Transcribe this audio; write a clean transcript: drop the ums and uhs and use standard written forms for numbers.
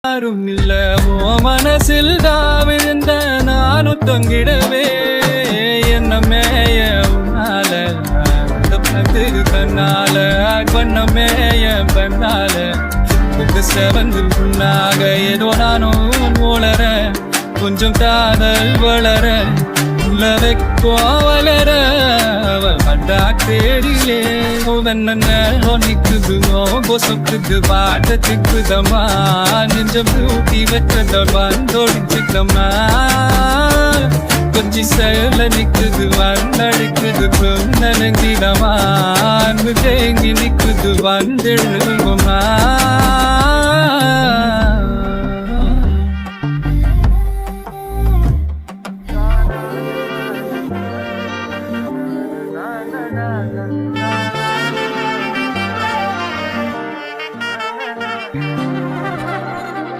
யாரும் இல்ல ஓ மனசில் விழுந்த நானும் தொங்கிடவே என்ன மேய உன்னால கண்ணால பண்ணமேய பண்ணால செவந்து புண்ணாக ஏதோ நானும் வளர கொஞ்சம் காதல் வளர உள்ளதைக்கோ வளர அவள் பட்டா தேடிலே நிக்குதுமோ கொசுக்குது பாட்டத்துக்குதம்மா நெஞ்சம் தூக்கி வச்சதோடு வந்தோடிச்சுக்கம்மா கொஞ்சி செயல நிக்குது வந்தடிக்குது பொன்னலங்கிடமா அன்பு தேங்கி நிக்குது வந்தெழுகுமா